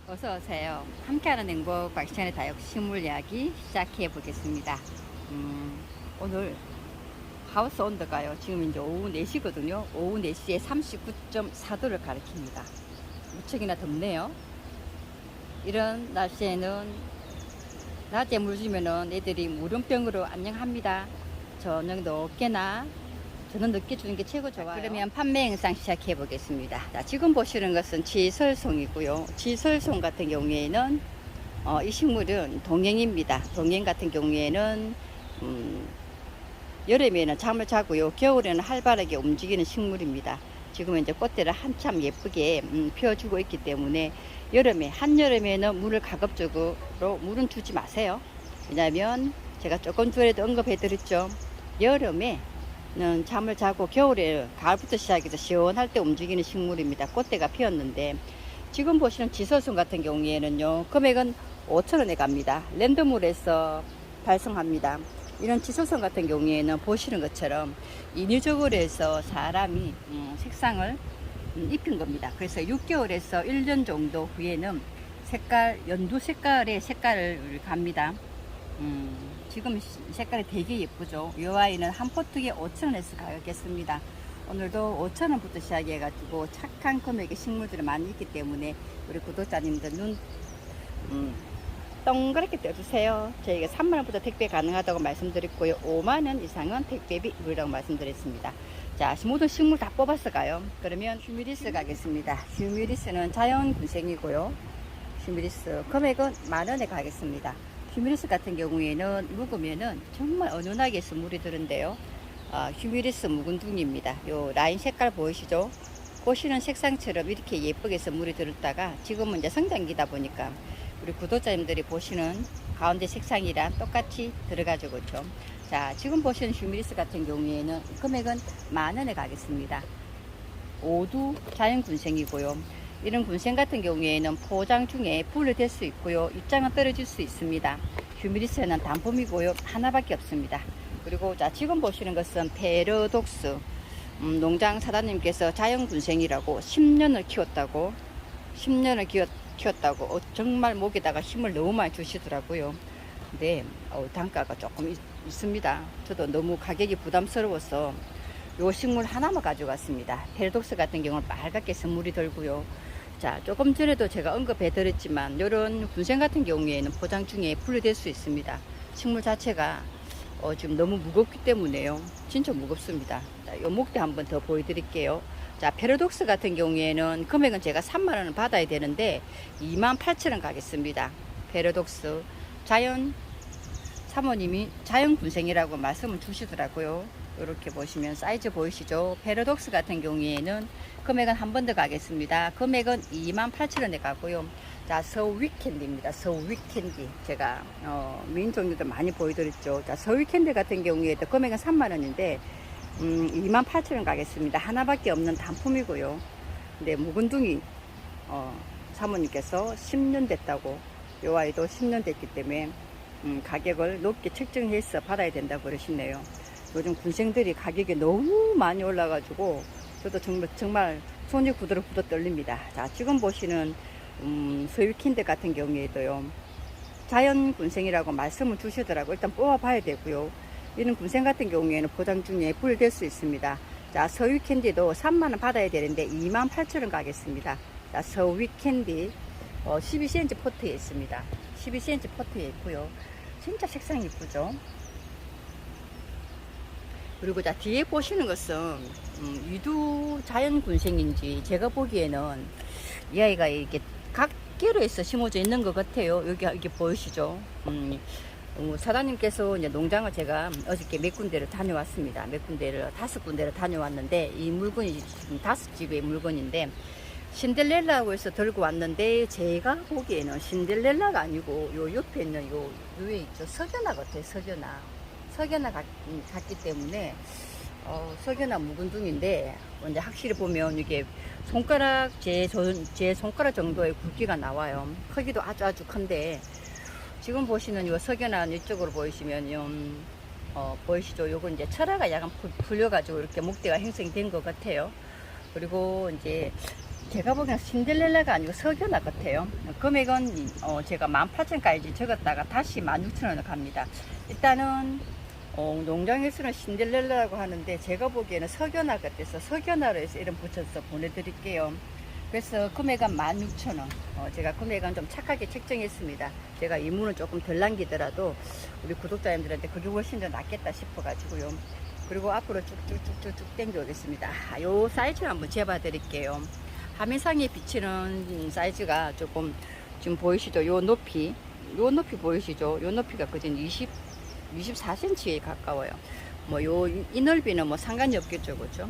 어서 오세요. 함께하는 행복 박찬의 다육 식물 이야기 시작해 보겠습니다. 오늘 하우스 온도가요. 지금 이제 오후 4시거든요. 오후 4시에 39.4도를 가리킵니다. 무척이나 덥네요. 이런 날씨에는 낮에 물 주면은 애들이 물음병으로 안녕합니다. 저녁도 깨나 저는 늦게 주는 게 최고 좋아요. 그러면 판매 영상 시작해 보겠습니다. 자, 지금 보시는 것은 지설송이고요. 지설송 같은 경우에는 이 식물은 동행입니다. 동행 같은 경우에는 여름에는 잠을 자고요. 겨울에는 활발하게 움직이는 식물입니다. 지금 이제 꽃대를 한참 예쁘게 피워주고 있기 때문에 한여름에는 물을 가급적으로 물은 주지 마세요. 왜냐하면 제가 조금 전에도 언급해 드렸죠. 여름에 잠을 자고 겨울에 가을부터 시작해서 시원할 때 움직이는 식물입니다. 꽃대가 피었는데 지금 보시는 지서순 같은 경우에는요, 금액은 5,000원에 갑니다. 랜덤몰에서 발송합니다. 이런 지서순 같은 경우에는 보시는 것처럼 인위적으로 해서 사람이 색상을 입힌 겁니다. 그래서 6개월에서 1년 정도 후에는 연두 색깔의 색깔을 갑니다. 지금 색깔이 되게 예쁘죠. 이 아이는 한 포트에 5,000원에서 가격했습니다. 오늘도 5,000원부터 시작해가지고 착한 금액의 식물들이 많이 있기 때문에 우리 구독자님들 눈 동그랗게 떼주세요. 저희가 3만원부터 택배 가능하다고 말씀드렸고요. 5만원 이상은 택배비 무료라고 말씀드렸습니다. 자, 모든 식물 다 뽑아서 가요. 그러면 휴미리스 가겠습니다. 휴미리스는 자연 군생이고요. 휴미리스 금액은 만원에 가겠습니다. 휴미리스 같은 경우에는 묵으면은 정말 은은하게 해서 물이 드는데요. 휴미리스 묵은둥입니다. 요 라인 색깔 보이시죠? 보시는 색상처럼 이렇게 예쁘게 해서 물이 들었다가 지금은 이제 성장기다 보니까 우리 구독자님들이 보시는 가운데 색상이랑 똑같이 들어가지고 그렇죠. 자, 지금 보시는 휴미리스 같은 경우에는 금액은 만원에 가겠습니다. 모두 자연 군생이고요. 이런 군생 같은 경우에는 포장 중에 분리될 수 있고요. 입장은 떨어질 수 있습니다. 휴미리스는 단품이고요. 하나밖에 없습니다. 그리고 자, 지금 보시는 것은 페러독스. 농장 사장님께서 자연 군생이라고 10년을 키웠다고 정말 목에다가 힘을 너무 많이 주시더라고요. 근데 단가가 조금 있습니다. 저도 너무 가격이 부담스러워서 요 식물 하나만 가져갔습니다. 페러독스 같은 경우는 빨갛게 선물이 들고요. 자, 조금 전에도 제가 언급해 드렸지만 이런 군생 같은 경우에는 포장 중에 분리될 수 있습니다. 식물 자체가 지금 너무 무겁기 때문에요. 진짜 무겁습니다. 자, 요 목대 한번 더 보여드릴게요. 자, 페러독스 같은 경우에는 금액은 제가 3만원을 받아야 되는데 28,000원 가겠습니다. 페러독스 사모님이 자연 군생이라고 말씀을 주시더라고요. 이렇게 보시면 사이즈 보이시죠? 페러독스 같은 경우에는 금액은 한 번 더 가겠습니다. 금액은 28,000원에 가고요. 자, 서위캔디입니다. 서위캔디. 제가 미인 종류도 많이 보여드렸죠. 자, 서위캔디 같은 경우에도 금액은 3만원인데 28,000원 가겠습니다. 하나밖에 없는 단품이고요. 근데 묵은둥이 사모님께서 10년 됐다고, 요 아이도 10년 됐기 때문에 가격을 높게 책정해서 받아야 된다고 그러시네요. 요즘 군생들이 가격이 너무 많이 올라가지고 저도 정말 손이 부들부들 떨립니다. 자, 지금 보시는 스위킨드 같은 경우에도요, 자연 군생이라고 말씀을 주시더라고요. 일단 뽑아봐야 되고요. 이런 군생 같은 경우에는 포장 중에 분리될 수 있습니다. 자, 서위캔디도 3만원 받아야 되는데 28,000원 가겠습니다. 자, 서위캔디 12cm 포트에 있습니다. 12cm 포트에 있고요. 진짜 색상이 이쁘죠? 그리고 자, 뒤에 보시는 것은 유두 자연 군생인지 제가 보기에는 이 아이가 이렇게 각계로 해서 심어져 있는 것 같아요. 여기 보이시죠? 사장님께서 이제 농장을 제가 어저께 몇 군데를 다녀왔습니다. 몇 군데를 5군데를 다녀왔는데 이 물건이 지금 5집의 물건인데 신데렐라고 해서 들고 왔는데 제가 보기에는 신데렐라가 아니고 요 옆에 있는 요 위에 있죠, 석연화 같아요. 석연화 같기 때문에 석연화 묵은둥인데 이제 확실히 보면 이게 제 손가락 정도의 굵기가 나와요. 크기도 아주 큰데 지금 보시는 요 석연화 이쪽으로 보이시면요, 보이시죠? 요건 이제 철화가 약간 풀려가지고 이렇게 목대가 형성이 된 것 같아요. 그리고 이제 제가 보기엔 신데렐라가 아니고 석연화 같아요. 금액은 제가 18,000원까지 적었다가 다시 16,000원을 갑니다. 일단은 농장에서는 신데렐라라고 하는데 제가 보기에는 석연화 같아서 석연화로 해서 이름 붙여서 보내드릴게요. 그래서 금액은 16,000원. 제가 금액은 좀 착하게 책정했습니다. 제가 이문은 조금 덜 남기더라도 우리 구독자님들한테 그게 훨씬 더 낫겠다 싶어가지고요. 그리고 앞으로 쭉쭉쭉쭉 당겨오겠습니다. 요 사이즈를 한번 재봐 드릴게요. 화면상에 비치는 사이즈가 조금 지금 보이시죠? 요 높이 보이시죠? 요 높이가 그전 24cm에 가까워요. 뭐 이 넓이는 뭐 상관이 없겠죠, 그죠?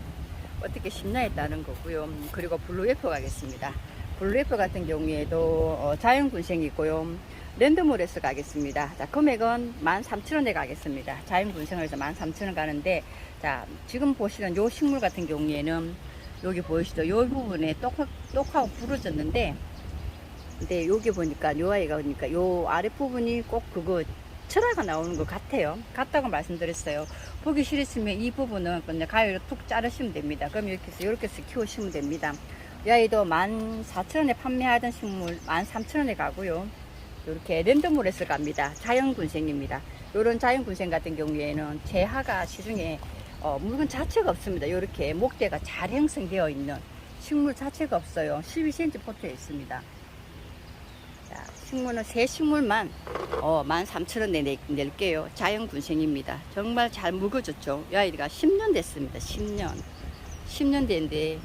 어떻게 심냐에 따른 거고요. 그리고 블루웨퍼 가겠습니다. 블루웨퍼 같은 경우에도 자연군생이고요. 랜덤홀에서 가겠습니다. 자, 금액은 13,000원에 가겠습니다. 자연군생에서 13,000원 가는데, 자, 지금 보시는 요 식물 같은 경우에는 여기 보이시죠? 요 부분에 똑하고 부러졌는데, 근데 여기 보니까 요 아이가 보니까 요 아래 부분이 꼭 그거 철화가 나오는 것 같아요. 같다고 말씀드렸어요. 보기 싫으시면 이 부분은 그냥 가위로 툭 자르시면 됩니다. 그럼 이렇게 해서 키우시면 됩니다. 이 아이도 14,000원에 판매하던 식물 13,000원에 가고요. 이렇게 랜덤홀에서 갑니다. 자연군생입니다. 이런 자연군생 같은 경우에는 재화가 시중에 물건 자체가 없습니다. 이렇게 목대가 잘 형성되어 있는 식물 자체가 없어요. 12cm 포트에 있습니다. 자, 식물은 새 식물만 13,000원에 낼게요. 자연군생입니다. 정말 잘 묵어졌죠. 이 아이가 10년 됐습니다. 10년 됐는데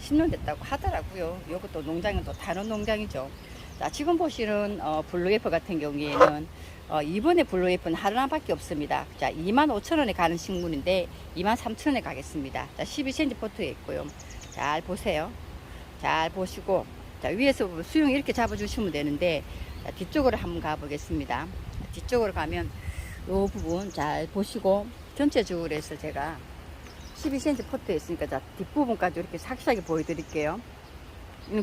10년 됐다고 하더라고요. 이것도 농장은 또 다른 농장이죠. 자, 지금 보시는 블루웨퍼 같은 경우에는 이번에 블루웨퍼는 하나밖에 없습니다. 자, 25,000원에 가는 식물인데 23,000원에 가겠습니다. 자, 12cm 포트에 있고요. 잘 보세요. 잘 보시고, 자, 위에서 수영 이렇게 잡아주시면 되는데, 자, 뒤쪽으로 한번 가보겠습니다. 뒤쪽으로 가면 이 부분 잘 보시고, 전체적으로 해서 제가 12cm 포트에 있으니까, 자, 뒷부분까지 이렇게 삭삭하게 보여드릴게요.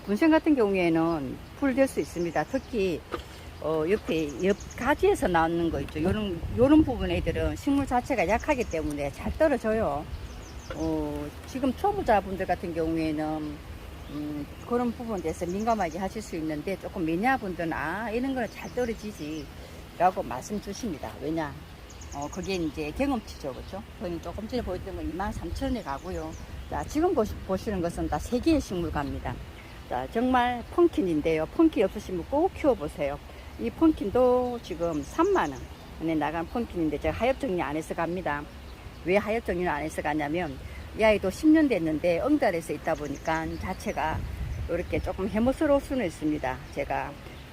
군생 같은 경우에는 풀될 수 있습니다. 특히 옆 가지에서 나오는 거 있죠. 요런 부분 애들은 식물 자체가 약하기 때문에 잘 떨어져요. 지금 초보자분들 같은 경우에는 그런 부분에 대해서 민감하게 하실 수 있는데, 조금 매니아분들은 이런 거는 잘 떨어지지 라고 말씀 주십니다. 왜냐, 그게 이제 경험치죠, 그렇죠? 저는 조금 전에 보였던 건 23,000원에 가고요. 자, 지금 보시는 것은 다 3개의 식물 갑니다. 자, 정말 펌킨인데요. 펌킨 없으시면 꼭 키워보세요. 이 펌킨도 지금 3만원에 나간 펌킨인데, 제가 하엽 정리 안 해서 갑니다. 왜 하엽 정리를 안 해서 가냐면, 이 아이도 10년 됐는데 엉달에서 있다 보니까 자체가 이렇게 조금 해모스러울 수는 있습니다. 제가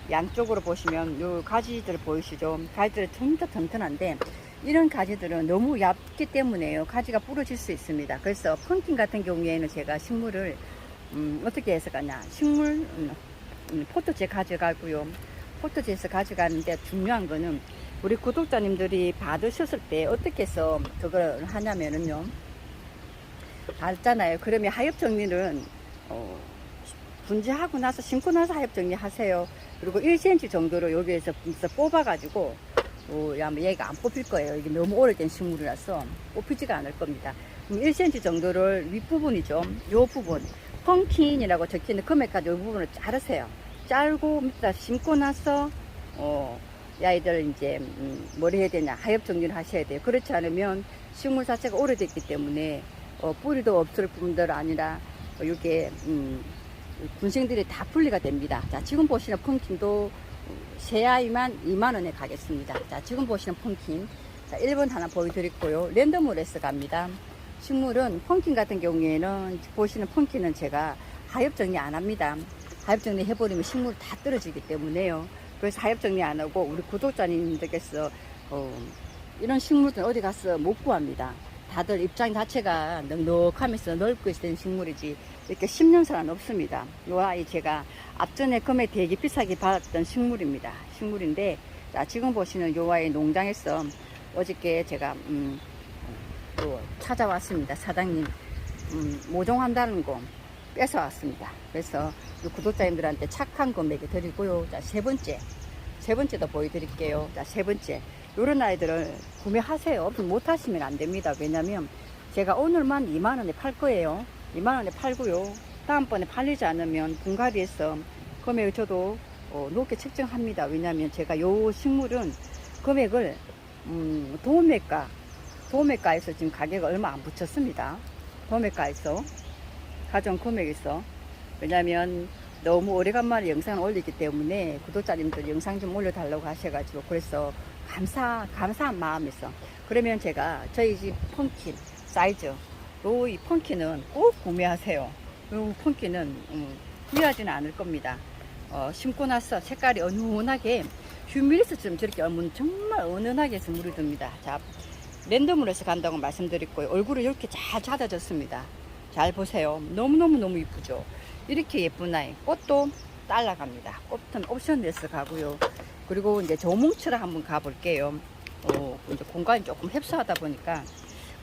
양쪽으로 보시면 요 가지들 보이시죠? 가지들은 진짜 튼튼한데, 이런 가지들은 너무 얇기 때문에요. 가지가 부러질 수 있습니다. 그래서 펌킨 같은 경우에는 제가 식물을 어떻게 해서 가냐, 식물 포트제 가져가고요. 포트제에서 가져가는데 중요한 거는 우리 구독자님들이 받으셨을 때 어떻게 해서 그걸 하냐면은요, 받잖아요. 그러면 하엽 정리는 분재하고 나서, 심고 나서 하엽 정리 하세요. 그리고 1cm 정도로 여기에서 뽑아 가지고 얘가 안 뽑힐 거예요. 이게 너무 오래된 식물이라서 뽑히지가 않을 겁니다. 그럼 1cm 정도를 윗부분이죠, 요 부분 펌킨이라고 적혀있는 금액까지 이 부분을 자르세요. 자르고 밑에다 심고 나서 이 아이들 이제 뭘 해야 되냐, 하엽 정리를 하셔야 돼요. 그렇지 않으면 식물 자체가 오래됐기 때문에 뿌리도 없을 뿐들 아니라 이게 군생들이 다 분리가 됩니다. 자, 지금 보시는 펌킨도 새 아이만 2만원에 가겠습니다. 자, 지금 보시는 펌킨, 자, 1번 하나 보여드렸고요. 랜덤홀에서 갑니다. 식물은 펌킨 같은 경우에는, 보시는 펌킨은 제가 하엽 정리 안 합니다. 하엽 정리 해버리면 식물 다 떨어지기 때문에요. 그래서 하엽 정리 안 하고, 우리 구독자님들께서 이런 식물들 어디 가서 못 구합니다. 다들 입장 자체가 넉넉하면서 넓고 있는 식물이지 이렇게 10년사는 없습니다. 이 아이 제가 앞전에 금액 되게 비싸게 받았던 식물입니다. 식물인데, 자, 지금 보시는 이 아이 농장에서 어저께 제가 또 찾아왔습니다. 사장님 모종한다는 거 뺏어왔습니다. 그래서 구독자님들한테 착한 금액에 드리고요. 자, 세 번째도 보여드릴게요. 자, 세 번째, 요런 아이들을 구매하세요. 못 하시면 안 됩니다. 왜냐면 제가 오늘만 2만원에 팔 거예요. 2만원에 팔고요. 다음번에 팔리지 않으면 분갈이해서 금액을 저도 높게 책정합니다. 왜냐하면 제가 요 식물은 금액을 도매가에서 지금 가격을 얼마 안 붙였습니다. 도매가에서 가전 금액에서. 왜냐하면 너무 오래간만에 영상을 올리기 때문에 구독자님들 영상 좀 올려달라고 하셔가지고, 그래서 감사한 마음에서. 그러면 제가 저희 집 펌킨 사이즈, 이 펌킨은 꼭 구매하세요. 이 펌킨은 후회하지는 않을 겁니다. 심고 나서 색깔이 은은하게, 휴밀리스처럼 저렇게 정말 은은하게 해서 물이 듭니다. 자, 랜덤으로서 간다고 말씀드렸고요. 얼굴을 이렇게 잘 찾아졌습니다. 잘 보세요. 너무 이쁘죠. 이렇게 예쁜 아이. 꽃도 딸라갑니다. 꽃은 옵션레스 가고요. 그리고 이제 조몽철아 한번 가볼게요. 이제 공간이 조금 협소하다 보니까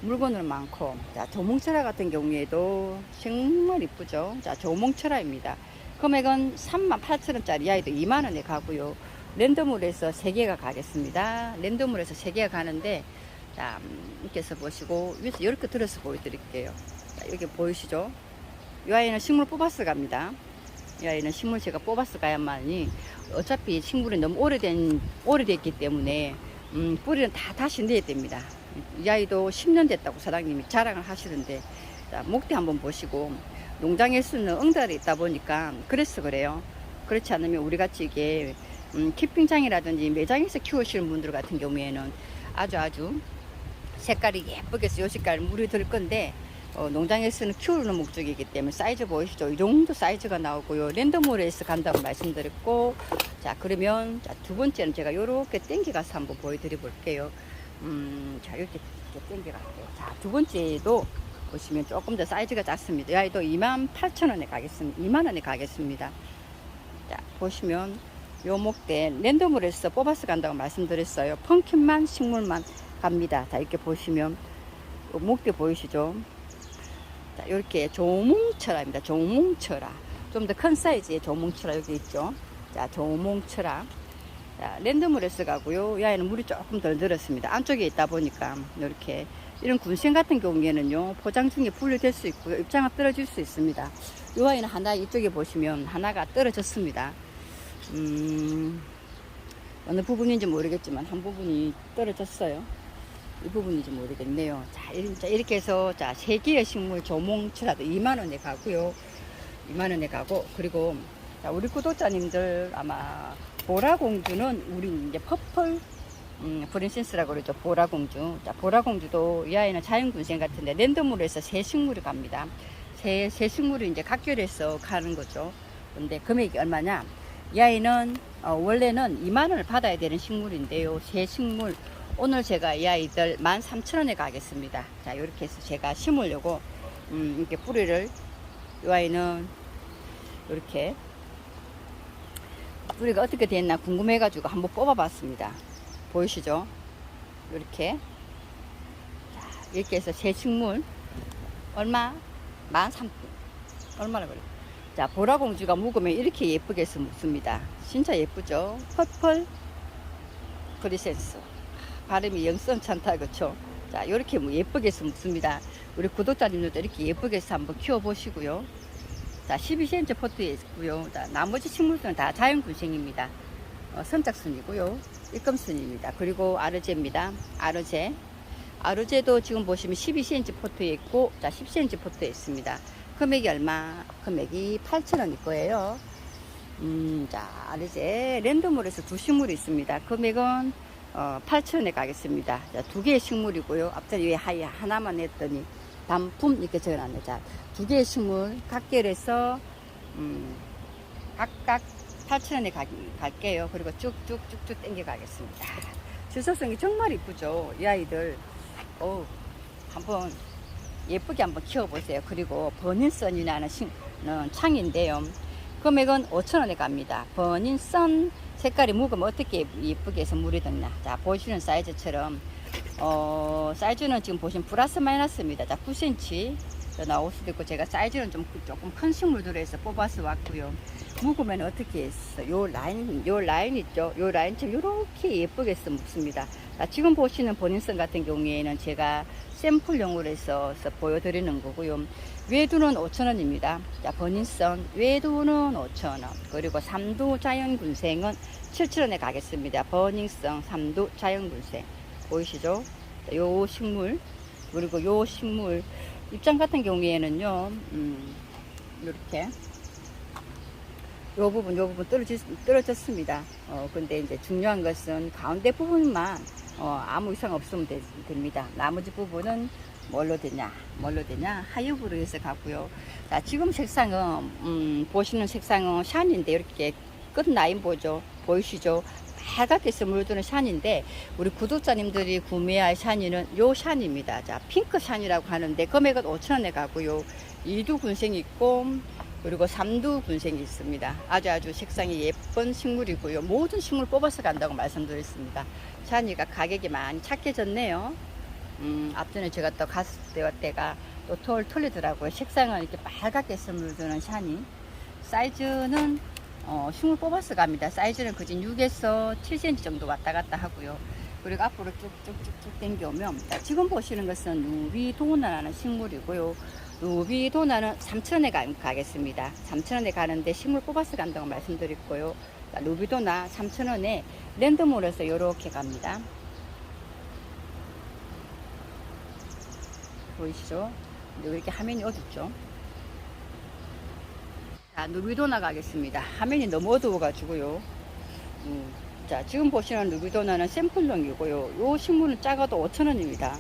물건은 많고. 자, 조몽철아 같은 경우에도 정말 이쁘죠. 자, 조몽철아입니다. 금액은 38,000원짜리 아이도 2만원에 가고요. 랜덤으로 해서 3개가 가겠습니다. 랜덤으로 해서 3개가 가는데, 자, 이렇게 해서 보시고, 위에서 이렇게 들어서 보여드릴게요. 자, 여기 보이시죠? 이 아이는 식물 뽑아서 갑니다. 이 아이는 식물 제가 뽑아서 가야만이, 어차피 식물이 너무 오래됐기 때문에, 뿌리는 다 다시 내야 됩니다. 이 아이도 10년 됐다고 사장님이 자랑을 하시던데, 자, 목대 한번 보시고, 농장에 쓰는 응달이 있다 보니까 그래서 그래요. 그렇지 않으면 우리 같이 이게 키핑장이라든지 매장에서 키우시는 분들 같은 경우에는 아주 색깔이 예쁘게 해서 요 색깔 물이 들 건데, 농장에 쓰는 키우는 목적이기 때문에 사이즈 보이시죠? 이 정도 사이즈가 나오고요. 랜덤으로해서 간다고 말씀드렸고, 자, 그러면 자, 두 번째는 제가 요렇게 땡겨 가서 한번 보여드려 볼게요. 자, 이렇게 땡겨 갈게요. 자, 두 번째도 보시면 조금 더 사이즈가 작습니다. 이 아이도 28,000원에 가겠습니다. 2만원에 가겠습니다. 자, 보시면 요 목대 랜덤으로 해서 뽑아서 간다고 말씀드렸어요. 펌킨만 식물만 갑니다. 자, 이렇게 보시면 요 목대 보이시죠? 자, 이렇게 조몽철아입니다. 조몽철아. 좀 더 큰 사이즈의 조몽철아 여기 있죠? 자, 조몽철아. 자, 랜덤으로 해서 가고요. 이 아이는 물이 조금 덜 들었습니다. 안쪽에 있다 보니까 이렇게. 이런 군생 같은 경우에는요, 포장 중에 분리될 수 있고요, 입장이 떨어질 수 있습니다. 이 아이는 하나, 이쪽에 보시면 하나가 떨어졌습니다. 어느 부분인지 모르겠지만 한 부분이 떨어졌어요. 이 부분인지 모르겠네요. 자, 이렇게 해서 자, 3개의 식물 조몽철아도 2만원에 가고요. 2만원에 가고, 그리고 자, 우리 구독자님들 아마 보라공주는 우리 이제 퍼플 프린세스라고 그러죠. 보라공주. 자, 보라공주도 이 아이는 자연군생 같은데 랜덤으로 해서 새 식물이 갑니다. 새 식물이 이제 각별해서 가는 거죠. 근데 금액이 얼마냐? 이 아이는 원래는 2만원을 받아야 되는 식물인데요. 새 식물 오늘 제가 이 아이들 13,000원에 가겠습니다. 자, 이렇게 해서 제가 심으려고 이렇게 뿌리를, 이 아이는 이렇게 뿌리가 어떻게 됐나 궁금해 가지고 한번 뽑아 봤습니다. 보이시죠? 이렇게. 자, 이렇게 해서 새 식물 얼마? 13,000원. 얼마나 걸려? 자, 보라공주가 묵으면 이렇게 예쁘게 해서 묵습니다. 진짜 예쁘죠? 퍼플 프리센스. 발음이 영선찮다, 그쵸? 자, 이렇게 예쁘게 해서 묵습니다. 우리 구독자님들도 이렇게 예쁘게 해서 한번 키워보시고요. 자, 12cm 포트에 있고요. 자, 나머지 식물들은 다 자연군생입니다. 선착순이고요. 일금순입니다. 그리고 아르제입니다. 아르제도 지금 보시면 12cm 포트에 있고, 자, 10cm 포트에 있습니다. 금액이 얼마? 금액이 8,000원일 거예요. 자, 아르제 랜덤으로 해서 두 식물이 있습니다. 금액은 8,000원에 가겠습니다. 자, 2개의 식물이고요. 앞전에 왜 하나만 했더니 단품 이렇게 적어놨네. 자, 2개의 식물 각결해서 각각 8,000원에 갈게요. 그리고 쭉쭉쭉쭉 당겨 가겠습니다. 주소성이 정말 이쁘죠. 이 아이들 한번 예쁘게 한번 키워보세요. 그리고 버닝썬이라는 창인데요. 금액은 5,000원에 갑니다. 버닝썬 색깔이 묵으면 어떻게 예쁘게 해서 물이 든나. 자, 보시는 사이즈처럼 사이즈는 지금 보시면 플러스 마이너스입니다. 자, 9cm 나올 수도 있고, 제가 사이즈는 조금 큰 식물들에서 뽑아서 왔고요. 묵으면 어떻게 했어? 요 라인 있죠? 요 라인처럼 요렇게 예쁘게 묶습니다. 자, 지금 보시는 버닝썬 같은 경우에는 제가 샘플용으로 해서 보여드리는 거고요. 외두는 5,000원입니다. 자, 버닝썬 외두는 5,000원. 그리고 삼두 자연군생은 7,000원에 가겠습니다. 버닝썬 삼두 자연군생. 보이시죠? 자, 요 식물. 그리고 요 식물 입장 같은 경우에는요, 이렇게. 요 부분 떨어졌습니다. 근데 이제 중요한 것은 가운데 부분만, 아무 이상 없으면 됩니다. 나머지 부분은 뭘로 되냐? 하엽으로 해서 가고요. 자, 지금 색상은, 보시는 색상은 샤인인데, 이렇게 끝 라인 보이시죠? 빨갛게 스물드는 샤인인데, 우리 구독자님들이 구매할 샤인은 요 샤인입니다. 자, 핑크 샤인이라고 하는데, 금액은 5,000원에 가고요. 2두 군생이 있고, 그리고 3두 군생이 있습니다. 아주 색상이 예쁜 식물이고요. 모든 식물 뽑아서 간다고 말씀드렸습니다. 샤니가 가격이 많이 착해졌네요. 앞전에 제가 또 갔을 때가 또 틀리더라고요. 색상은 이렇게 빨갛게 스물드는 샤니. 사이즈는 식물 뽑아서 갑니다. 사이즈는 그진 6에서 7cm 정도 왔다 갔다 하고요. 그리고 앞으로 쭉쭉쭉쭉 당겨오면, 지금 보시는 것은 누비도나라는 식물이고요. 누비도나는 3,000원에 가겠습니다. 3,000원에 가는데 식물 뽑아서 간다고 말씀드렸고요. 누비도나 3,000원에 랜덤으로서 이렇게 갑니다. 보이시죠? 이렇게 화면이 어둡죠? 자, 누비도나 가겠습니다. 화면이 너무 어두워가지고요. 자, 지금 보시는 누비도나는 샘플용이고요. 요 식물은 작아도 5,000원입니다.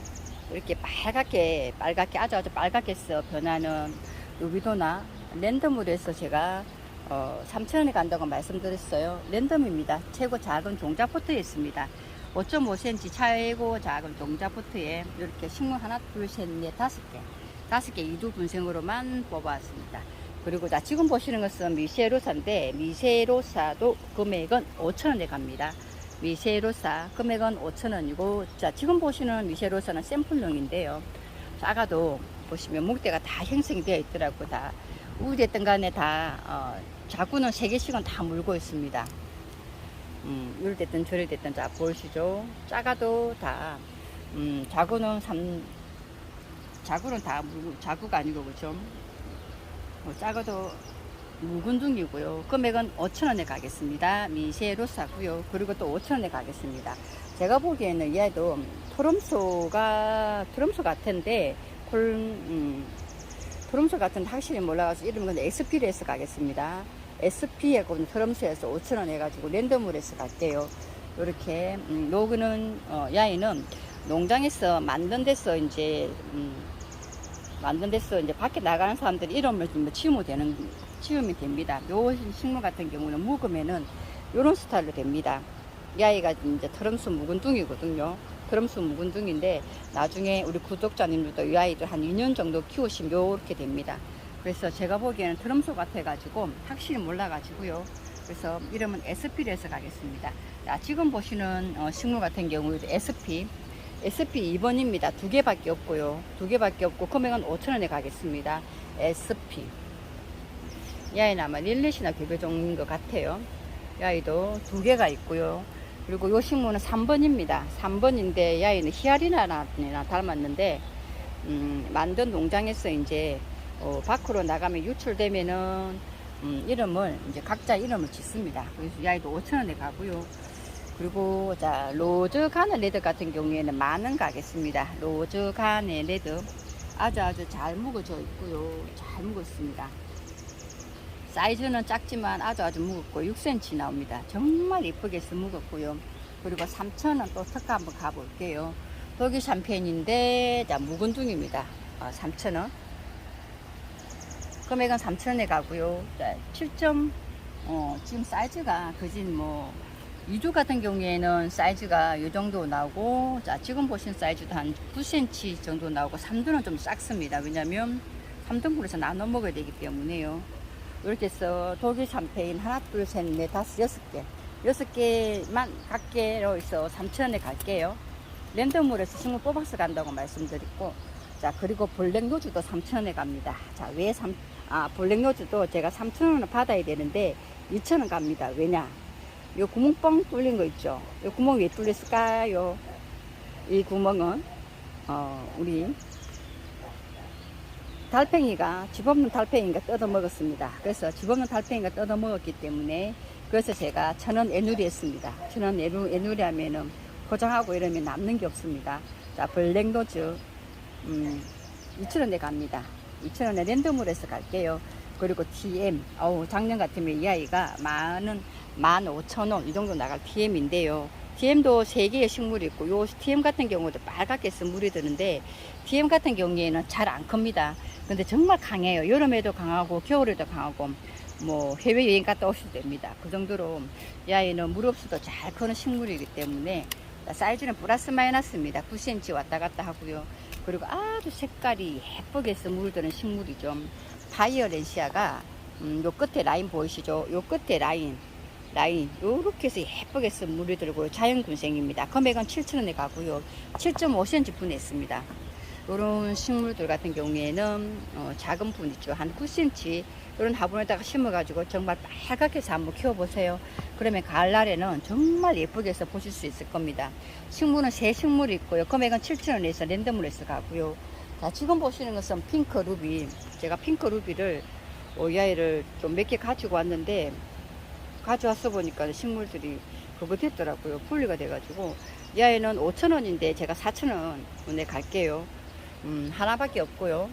이렇게 빨갛게 아주 빨갛게 변하는 누비도나 랜덤으로 해서 제가 3,000원에 간다고 말씀드렸어요. 랜덤입니다. 최고 작은 종자포트에 있습니다. 5.5cm 최고 작은 종자포트에 이렇게 식물 하나, 둘, 셋, 넷, 5개 2두 분생으로만 뽑아왔습니다. 그리고 자, 지금 보시는 것은 미쉐로사인데, 미쉐로사도 금액은 5,000원에 갑니다. 미쉐로사 금액은 5,000원이고, 자, 지금 보시는 미쉐로사는 샘플용인데요. 작아도 보시면 목대가 다 형성이 되어 있더라고. 다 우됐든 간에 다 자구는 3개씩은 다 물고 있습니다. 이럴 됐든 저럴 됐든. 자, 보이시죠? 작아도 다 자구는 다 물고, 자구가 아니고 그죠? 작아도 묵은둥이고요. 금액은 5,000원에 가겠습니다. 미쉐로사고요. 그리고 또 5,000원에 가겠습니다. 제가 보기에는 얘도 토럼소 같은데, 토럼소 같은데 확실히 몰라가지고 이름은 SP로 해서 가겠습니다. SP하고 토럼소에서 5,000원 해가지고 랜덤으로 해서 갈게요. 이렇게 요거는 야이는 농장에서 만든 데서 이제 밖에 나가는 사람들이 이름을 치우면 됩니다. 요 식물 같은 경우는 묵으면은 요런 스타일로 됩니다. 이 아이가 이제 트럼스 묵은둥이거든요. 트럼스 묵은둥인데, 나중에 우리 구독자님들도 이 아이들 한 2년 정도 키우시면 요렇게 됩니다. 그래서 제가 보기에는 트럼스 같아가지고 확실히 몰라가지고요. 그래서 이름은 SP로 해서 가겠습니다. 자, 지금 보시는 식물 같은 경우에도 SP 2번입니다. 2개밖에 없고요. 2개밖에 없고 금액은 5,000원에 가겠습니다. SP. 이 아이는 아마 릴렛이나 개별종인 것 같아요. 이 아이도 2개가 있고요. 그리고 요 식물은 3번입니다. 3번인데 이 아이는 히아리나랑 닮았는데, 만든 농장에서 이제 밖으로 나가면 유출되면은 이름을 이제 각자 이름을 짓습니다. 그래서 이 아이도 5,000원에 가고요. 그리고 자, 로즈 가네 레드 같은 경우에는 10,000원 가겠습니다. 로즈 가네 레드 아주 잘 묵어져 있고요. 잘 묵었습니다. 사이즈는 작지만 아주 묵었고 6cm 나옵니다. 정말 예쁘게 묵었고요. 그리고 3,000원 또 특가 한번 가볼게요. 독일 샴페인인데, 자, 묵은둥입니다. 3,000원. 금액은 3,000원에 가고요. 자, 7점, 지금 사이즈가 그진 2두 같은 경우에는 사이즈가 이 정도 나오고, 자, 지금 보신 사이즈도 한 9cm 정도 나오고, 3두는 좀 작습니다. 왜냐면 3등분에서 나눠 먹어야 되기 때문에요. 이렇게 해서 독일 샴페인 하나, 둘, 셋, 넷, 다섯, 6개. 6개만 각개로 해서 3,000원에 갈게요. 랜덤으로 해서 식물 뽑아서 간다고 말씀드렸고, 자, 그리고 블랙로즈도 3,000원에 갑니다. 자, 왜 블랙로즈도 제가 3,000원을 받아야 되는데 2,000원 갑니다. 왜냐? 요 구멍 뻥 뚫린 거 있죠? 요 구멍 왜 뚫렸을까요? 이 구멍은, 우리 달팽이가, 집 없는 달팽이가 뜯어 먹었습니다. 그래서 집 없는 달팽이가 뜯어 먹었기 때문에, 그래서 제가 1,000원 애누리 했습니다. 1,000원 애누리 하면은 포장하고 이러면 남는 게 없습니다. 자, 블랙로즈, 2,000원에 갑니다. 2,000원에 랜덤으로해서 갈게요. 그리고 TM, 작년 같으면 이 아이가 15,000원 이 정도 나갈 TM인데요. TM도 3개의 식물이 있고, 요 TM 같은 경우도 빨갛게 해서 물이 드는데, TM 같은 경우에는 잘 안 큽니다. 근데 정말 강해요. 여름에도 강하고, 겨울에도 강하고, 뭐, 해외여행 갔다 오셔도 됩니다. 그 정도로, 이 아이는 물 없어도 잘 크는 식물이기 때문에, 사이즈는 플러스 마이너스입니다. 9cm 왔다 갔다 하고요. 그리고 아주 색깔이 예쁘게 해서 물드는 식물이죠. 바이올렌시아가, 요 끝에 라인 보이시죠? 요 끝에 라인 요렇게 해서 예쁘게 해서 물이 들고 자연군생입니다. 금액은 7,000원에 가고요. 7.5cm 분했습니다. 요런 식물들 같은 경우에는 작은 분 있죠. 한 9cm 이런 화분에다가 심어가지고 정말 빨갛게 해서 한번 키워보세요. 그러면 가을날에는 정말 예쁘게 해서 보실 수 있을 겁니다. 식물은 새 식물이 있고요. 금액은 7,000원에서 랜덤으로 해서 가고요. 자, 지금 보시는 것은 핑크 루비. 제가 핑크 루비를 이 아이를 좀 몇 개 가지고 왔는데, 가져와서 보니까 식물들이 그거 됐더라고요. 분리가 돼가지고. 이 아이는 5,000원인데 제가 4,000원에 갈게요. 하나밖에 없고요.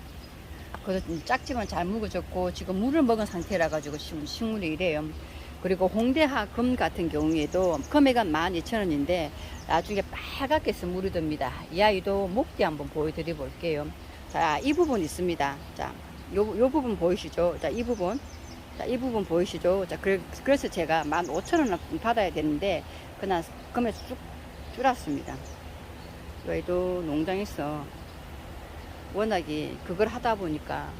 그래서 작지만 잘 묵어졌고, 지금 물을 먹은 상태라 가지고 식물이 이래요. 그리고 홍대하 금 같은 경우에도 금액은 12,000원인데 나중에 빨갛게 해서 물이 듭니다. 이 아이도 목대 한번 보여드려 볼게요. 자, 이 부분 있습니다. 자, 요 부분 보이시죠? 자, 이 부분. 자, 이 부분 보이시죠? 자, 그래서 제가 15,000원을 받아야 되는데, 그냥 금액 쭉 줄였습니다. 여기도 농장에서 워낙에 그걸 하다 보니까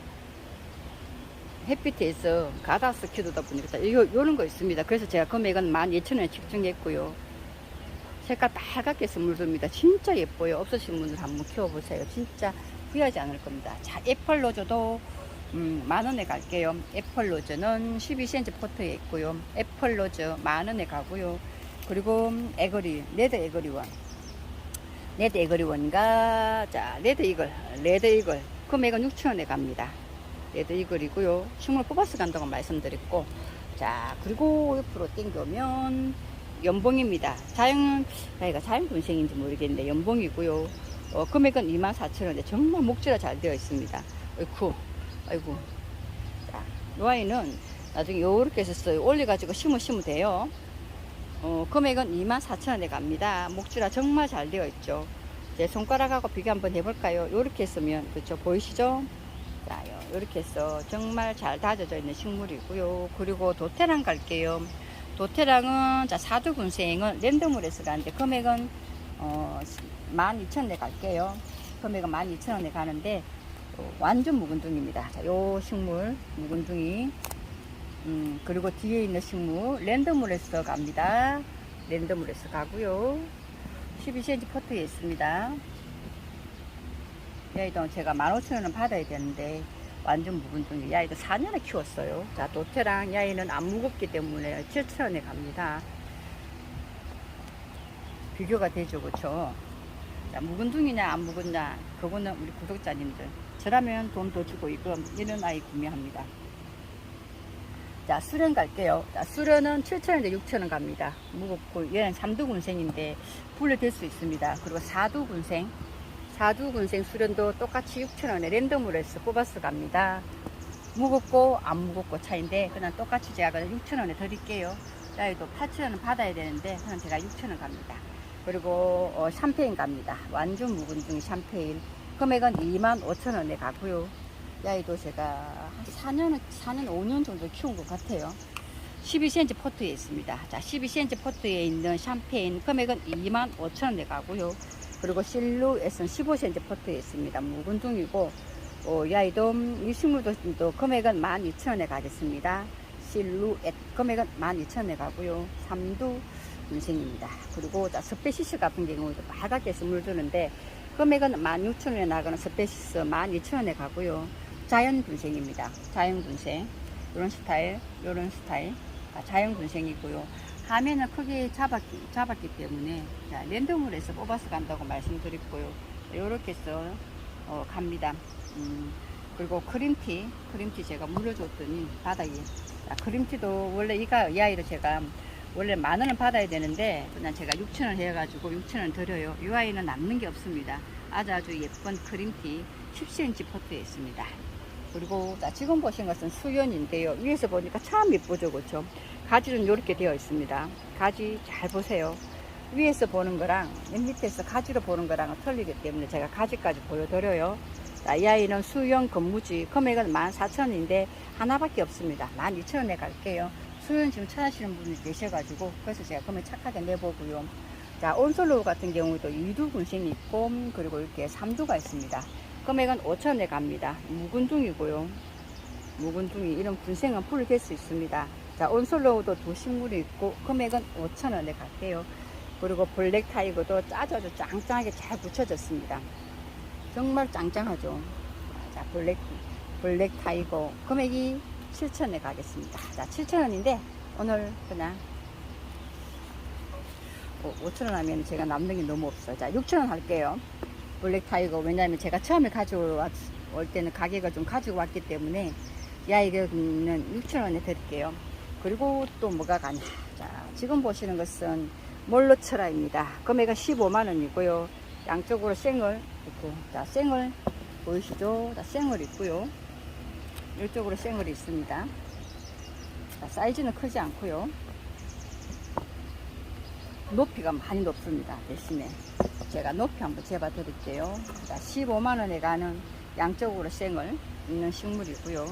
햇빛에서 가다스 키우다 보니까 요런 거 있습니다. 그래서 제가 금액은 12,000원에 책정했고요. 색깔 빨갛게 해서 물듭니다. 진짜 예뻐요. 없으신 분들 한번 키워보세요. 진짜 후회하지 않을 겁니다. 자, 애플로즈도 10,000원에 갈게요. 애플로즈는 12cm 포트에 있고요. 애플로즈 10,000원에 가고요. 그리고 레드 에거리원과, 자, 레드 이글. 금액은 6,000원에 갑니다. 레드 이글이고요. 식물 뽑아서 간다고 말씀드렸고, 자, 그리고 옆으로 땡겨오면 연봉입니다. 자연 군생인지 모르겠는데 연봉이고요. 금액은 24,000원에 정말 목재가 잘 되어 있습니다. 아이고. 자, 이 아이는 나중에 요렇게 해서 올려가지고 심으시면 돼요. 금액은 24,000원에 갑니다. 목주라 정말 잘 되어 있죠. 제 손가락하고 비교 한번 해볼까요? 요렇게 했으면, 그렇죠? 보이시죠? 자, 요렇게 해서 정말 잘 다져져 있는 식물이고요. 그리고 도테랑 갈게요. 도테랑은, 자, 사두군생은 랜덤으로 해서 가는데, 금액은, 12,000원에 갈게요. 금액은 12,000원에 가는데, 완전 묵은둥입니다. 자, 요 식물, 묵은둥이. 그리고 뒤에 있는 식물 랜덤으로 해서 갑니다. 랜덤으로 해서 가고요. 12cm 포트에 있습니다. 이 아이도 제가 15,000원은 받아야 되는데 완전 묵은둥이. 이 아이도 4년을 키웠어요. 자, 도테랑 이 아이는 안 무겁기 때문에 7,000원에 갑니다. 비교가 되죠, 그쵸? 자, 묵은둥이냐 안 묵은냐, 그거는 우리 구독자님들, 저라면 돈 더 주고 이런 아이 구매합니다. 자, 수련 갈게요. 자, 수련은 7,000원인데 6,000원 갑니다. 무겁고, 얘는 3두군생인데 분리될 수 있습니다. 그리고 4두군생 수련도 똑같이 6,000원에 랜덤으로 해서 뽑아서 갑니다. 무겁고 안 무겁고 차인데 그냥 똑같이 제가 6,000원에 드릴게요. 자, 여기도 8,000원 받아야 되는데 그냥 제가 6,000원 갑니다. 그리고 샴페인 갑니다. 완전 묵은둥이 샴페인. 금액은 25,000원에 가고요. 야이도 제가 한 4년, 5년 정도 키운 것 같아요. 12cm 포트에 있습니다. 자, 12cm 포트에 있는 샴페인 금액은 25,000원에 가고요. 그리고 실루엣은 15cm 포트에 있습니다. 묵은둥이고, 야이도 이 식물도 금액은 12,000원에 가겠습니다. 실루엣 금액은 12,000원에 가고요. 3두 군생입니다. 그리고 자, 스페시스 같은 경우도 빨갛게 해서 물드는데 금액은 16,000원에 나가는 스페시스 12,000원에 가고요. 자연 군생입니다. 자연 군생. 요런 스타일, 요런 스타일. 자연 군생이고요. 화면은 크게 잡았기 때문에 자, 랜덤으로 해서 뽑아서 간다고 말씀드렸고요. 요렇게 해서 갑니다. 그리고 크림티 제가 물려줬더니 바닥에 크림티도 원래 이 아이로 제가 원래 10,000원은 받아야 되는데 그냥 제가 6,000원 해가지고 6,000원 드려요. 이 아이는 남는 게 없습니다. 아주 예쁜 크림티 10cm 포트에 있습니다. 그리고 지금 보신 것은 수연인데요. 위에서 보니까 참 예쁘죠, 그렇죠? 가지는 이렇게 되어 있습니다. 가지 잘 보세요. 위에서 보는 거랑 맨 밑에서 가지로 보는 거랑은 틀리기 때문에 제가 가지까지 보여드려요. 이 아이는 수연 건무지 금액은 14,000원인데 하나밖에 없습니다. 12,000원에 갈게요. 수연 지금 찾으시는 분이 계셔가지고 그래서 제가 금액 착하게 내보고요. 자, 온솔로우 같은 경우도 2두 군생이 있고 그리고 이렇게 3두가 있습니다. 금액은 5,000원에 갑니다. 묵은둥이고요. 묵은둥이 이런 군생은 풀이 될 수 있습니다. 자, 온솔로우도 두 식물이 있고 금액은 5,000원에 갈게요. 그리고 블랙 타이거도 짜져서 짱짱하게 잘 붙여졌습니다. 정말 짱짱하죠. 자, 블랙 타이거 금액이 7,000원에 가겠습니다. 자, 7,000원인데 오늘 그냥 5,000원 하면 제가 남는 게 너무 없어요. 자, 6,000원 할게요. 블랙 타이거. 왜냐하면 제가 처음에 가져올 때는 가격을 좀 가지고 왔기 때문에 이 아이는 6,000원에 드릴게요. 그리고 또 뭐가 가냐. 자, 지금 보시는 것은 몰로철라입니다. 금액은 150,000원이고요. 양쪽으로 생을 있고, 자, 생을 보이시죠? 자, 생을 있고요. 이쪽으로 생을 있습니다. 자, 사이즈는 크지 않고요. 높이가 많이 높습니다. 대신에 제가 높이 한번 재봐 드릴게요. 자, 150,000원에 가는 양쪽으로 생을 있는 식물이고요.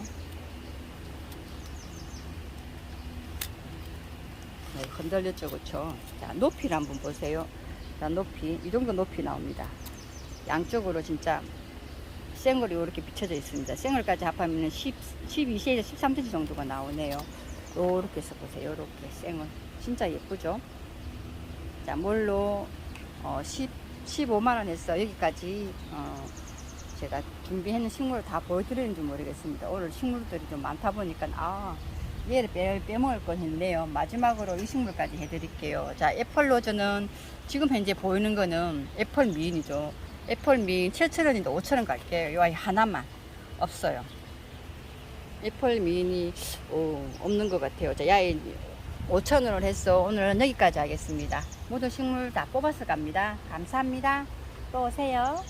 네, 흔들렸죠, 그쵸? 자, 높이를 한번 보세요. 자, 높이, 이 정도 높이 나옵니다. 양쪽으로 진짜 생얼이 이렇게 비춰져 있습니다. 생얼까지 합하면 12cm에서 13cm 정도가 나오네요. 요렇게 해서 보세요. 요렇게 생얼. 진짜 예쁘죠? 자, 뭘로 15,000원에서 여기까지 제가 준비해놓은 식물을 다 보여드리는지 모르겠습니다. 오늘 식물들이 좀 많다 보니까 얘를 빼먹을 건 했네요. 마지막으로 이 식물까지 해드릴게요. 자, 애플로즈는 지금 현재 보이는 거는 애플 미인이죠. 애플 미인 7,000원인데 5,000원 갈게요. 이 아이 하나만 없어요. 애플 미인이 없는 것 같아요. 자, 야이 5,000원을 해서 오늘은 여기까지 하겠습니다. 모든 식물 다 뽑아서 갑니다. 감사합니다. 또 오세요.